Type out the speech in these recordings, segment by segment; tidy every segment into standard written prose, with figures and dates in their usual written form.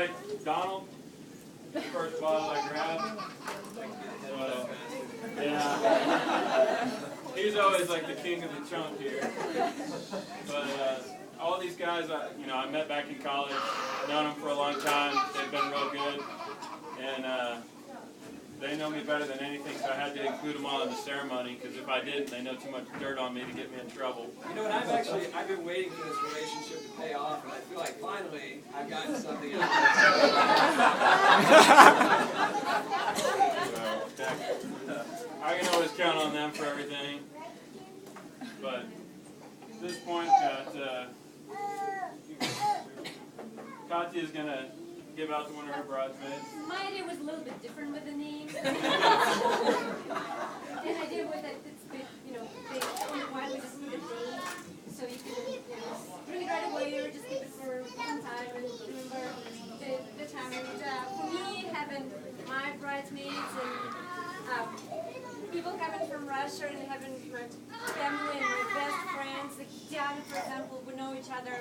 like Donald, the first bottle I grabbed. So, yeah. He's always like the king of the chunk here. But all these guys, I met back in college. I've known them for a long time. They've been real good. And they know me better than anything, so I had to include them all in the ceremony, because if I didn't, they know too much dirt on me to get me in trouble. You know what, I've been waiting for this relationship to pay off, and I feel like finally I've gotten something out of it. I can always count on them for everything. But at this point, Katya is going to give out to one of her bridesmaids. My idea was a little bit different with the name. The idea was that it's the, they wine with just the date, so you can drink it right away or just keep it for some time and remember the time. And for me, having my bridesmaids and people coming from Russia and having my family and my best friends, like Katya, for example, we know each other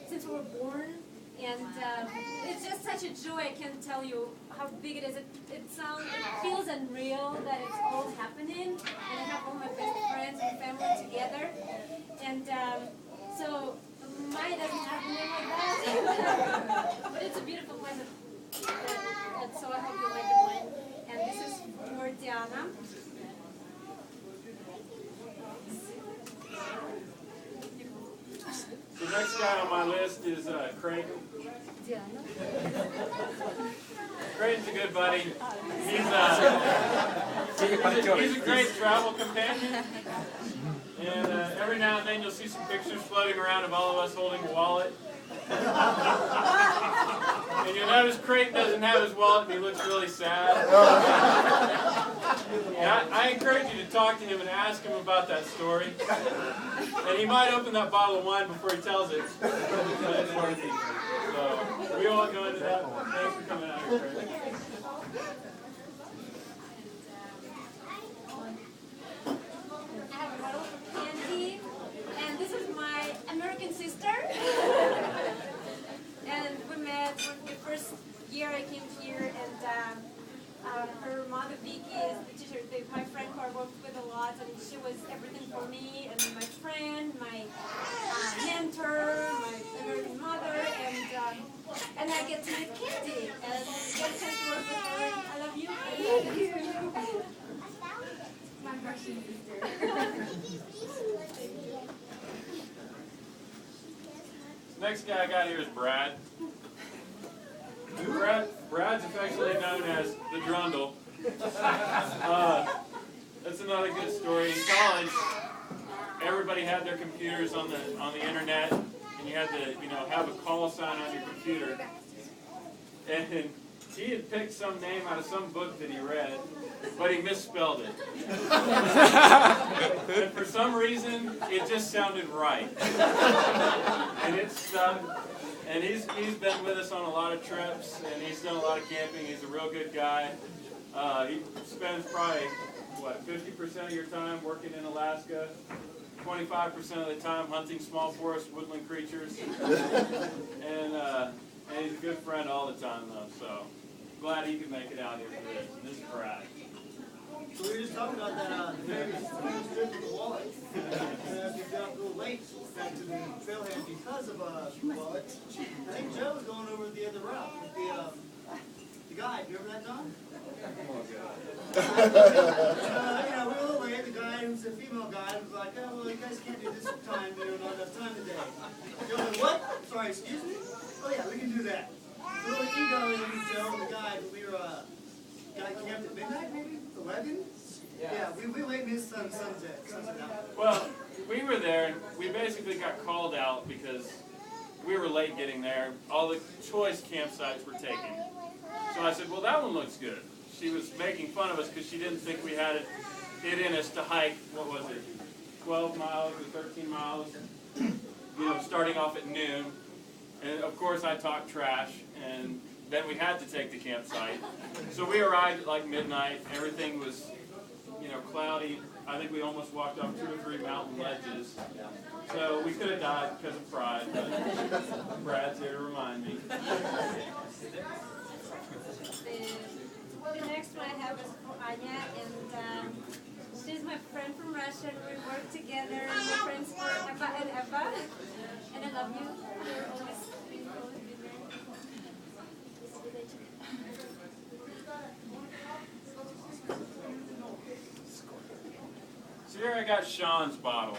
since we were born. And it's just such a joy. I can't tell you how big it is. It feels unreal that it's all happening. And I have all my best friends and family together. And so mine doesn't have a name like that. But it's a beautiful place. And so I hope you like the wine. And this is for Diana. The next guy on my list is Creighton. Creighton's a good buddy. He's a great travel companion. And every now and then you'll see some pictures floating around of all of us holding a wallet. And you'll notice Creighton doesn't have his wallet and he looks really sad. And I encourage you to talk to him and ask him about that story. And he might open that bottle of wine before he tells it. But it's worth it. So we won't go into that. Thanks for coming out here, Creighton. I have a bottle of candy, and this is my American sister. And we met the first year I came here, and her mother Vicky is the teacher, my friend who I worked with a lot, and she was everything for me, and my friend, my mentor, my American mother, and I get to meet Katya, and get a chance to work with her. I love you. Thank you. My Russian sister. Next guy I got here is Brad. Brad's affectionately known as the Drundle. That's another good story. In college, everybody had their computers on the internet, and you had to have a call sign on your computer. And he had picked some name out of some book that he read, but he misspelled it. And for some reason, it just sounded right. And it stuck. And he's been with us on a lot of trips, and he's done a lot of camping. He's a real good guy. He spends probably, 50% of your time working in Alaska, 25% of the time hunting small forest woodland creatures. And he's a good friend all the time, though, so glad he could make it out here for this. And this is Brad. So we were just talking about that famous trip with the wallet. We got a little late back to the trailhead because of the wallet. I think Joe was going over the other route with the guide. You remember that, Don? We were a little late. The guy, who's a female guide, was like, "Oh, well, you guys can't do this time. Not enough time today." Joe's like, "What? Sorry, excuse me? Oh yeah, we can do that." So we go, and Joe and the guide, we were got camped at midnight, maybe 11. Yeah, we wait and his sunset out. Well, we were there, and we basically got called out because we were late getting there. All the choice campsites were taken. So I said, well, that one looks good. She was making fun of us because she didn't think we had it in us to hike, 12 miles or 13 miles, starting off at noon. And of course I talked trash, and then we had to take the campsite. So we arrived at like midnight. Everything was, cloudy. I think we almost walked off 2 or 3 mountain ledges. So we could have died because of pride, but Brad's here to remind me. The next one I have is for Anya, and she's my friend from Russia, and we work together. We're friends forever and ever, and I love you. You're always been there. So here I got Sean's bottle.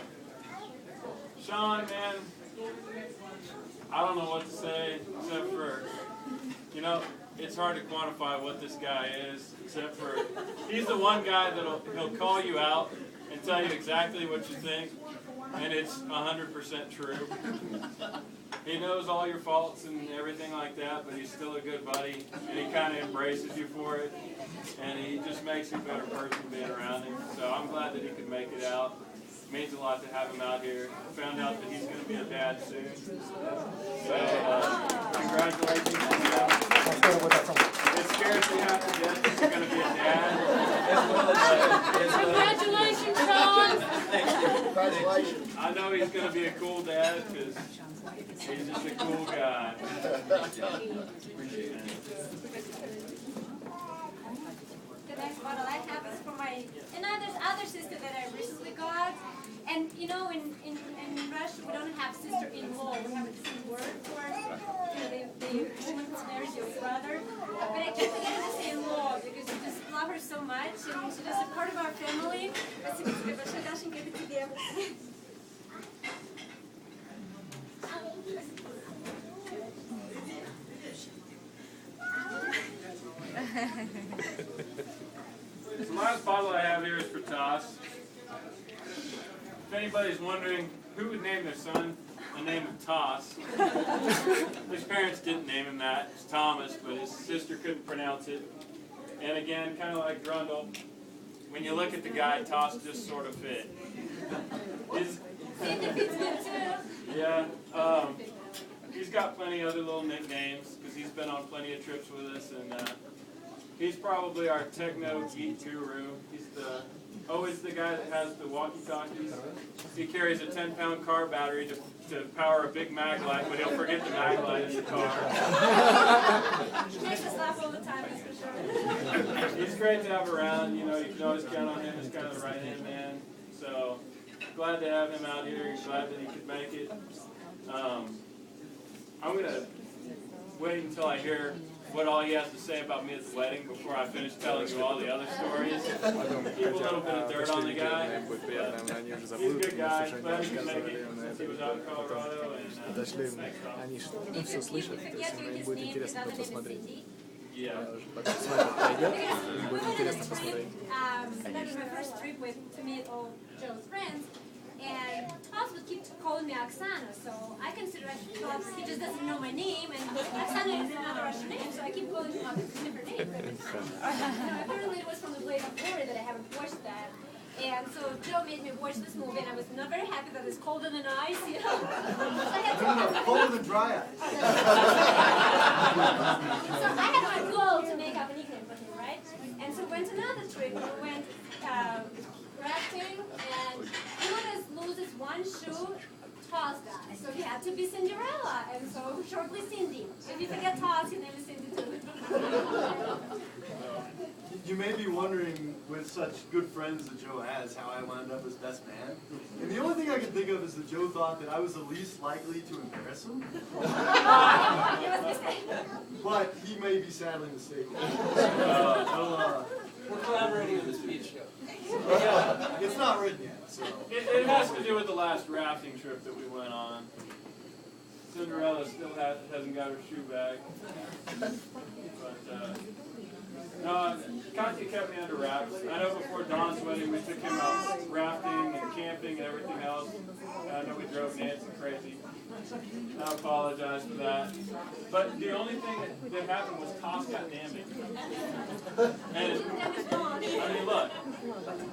Sean, man, I don't know what to say except for, you know, it's hard to quantify what this guy is, except for he's the one guy he'll call you out and tell you exactly what you think, and it's 100% true. He knows all your faults and everything like that, but he's still a good buddy, and he kind of embraces you for it, and he just makes you a better person being around him. So I'm glad that he could make it out. It means a lot to have him out here. I found out that he's going to be a dad soon. So congratulations to him. It scares me half to death that he's going to be a dad. Congratulations, Sean! Congratulations. I know he's going to be a cool dad because he's just a cool guy. The next bottle I have is for my other sister that I recently got. And you know, in Russia we don't have sister-in-law. We have a different word for the woman who's married your brother. But I keep forgetting to say in-law because we just love her so much, and she's just a part of our family. The last bottle I have here is for Toss. If anybody's wondering who would name their son the name of Toss, his parents didn't name him that. It's Thomas, but his sister couldn't pronounce it. And again, kind of like Grundle, when you look at the guy, Toss just sort of fit. Yeah, he's got plenty of other little nicknames because he's been on plenty of trips with us, and he's probably our techno geek guru. He's always the guy that has the walkie-talkies. He carries a 10-pound car battery to power a big mag light, but he'll forget the mag light in the car. He makes us laugh all the time, that's for sure. He's great to have around. You know, you can always count on him as kind of the right-hand man. So glad to have him out here. Glad that he could make it. I'm going to wait until I hear what all he has to say about me at the wedding before I finish telling you all the other stories. Keep a little bit of dirt on the guy. He's a good guy. Glad he could make it since he was out in Colorado. And Они все слышат, то есть им будет интересно посмотреть. yeah. Им будет интересно посмотреть. That was my first trip to meet all Joe's friends. And Toss would keep calling me Oksana, so I consider Toss, he just doesn't know my name, and Oksana is another Russian name, so I keep calling him a different name. Apparently it was from the Blade of Glory that I haven't watched that. And so Joe made me watch this movie, and I was not very happy that it's colder than ice, you know. Colder than dry ice. So I had my goal to make up a nickname for him, right? And so we went another trip, we went rafting, and who loses one shoe, Toss dies. So he had to be Cinderella, and so shortly Cindy. If you forget Toss, your name is Cindy too. You may be wondering, with such good friends that Joe has, how I wound up as best man. And the only thing I can think of is that Joe thought that I was the least likely to embarrass him. But he may be sadly mistaken. We're collaborating on the speech show. It's not written yet, so. It has to do with the last rafting trip that we went on. Cinderella still hasn't got her shoe back. But, no, Katya kept me under wraps. I know before Don's wedding we took him out rafting and camping and everything else. I know we drove Nancy crazy. I apologize for that. But the only thing that happened was Toss got damaged. And, I mean, look,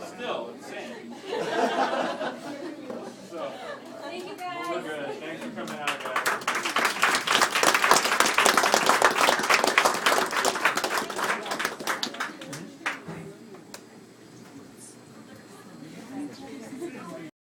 still insane. So, Thank you guys. we're good. Thanks for coming out.